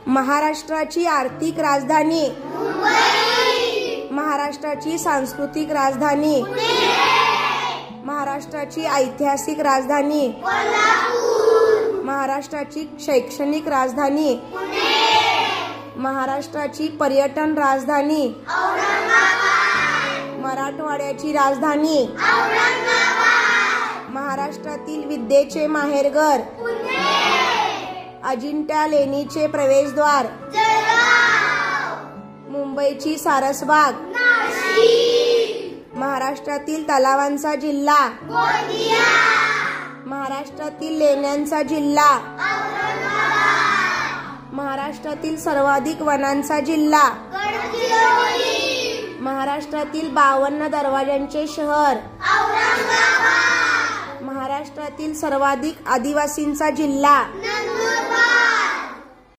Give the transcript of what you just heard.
महाराष्ट्राची आर्थिक राजधानी मुंबई, महाराष्ट्राची सांस्कृतिक राजधानी पुणे, महाराष्ट्राची ऐतिहासिक राजधानी कोल्हापूर, महाराष्ट्राची शैक्षणिक राजधानी पुणे, महाराष्ट्राची पर्यटन राजधानी औरंगाबाद, मराठवाड्याची राजधानी औरंगाबाद, महाराष्ट्रातील विद्येचे माहेरघर पुणे, अजिंठा लेणीचे प्रवेशद्वार जळगाव, मुंबईची सारसबाग नाशिक, महाराष्ट्रातील तलावांचा जिल्हा गोंदिया, महाराष्ट्रातील लेण्यांचा जिल्हा औरंगाबाद, महाराष्ट्रातील सर्वाधिक वनांचा जिल्हा गडचिरोली, महाराष्ट्रातील 52 दरवाजांचे शहर औरंगाबाद, महाराष्ट्रातील सर्वाधिक आदिवासींचा जिल्हा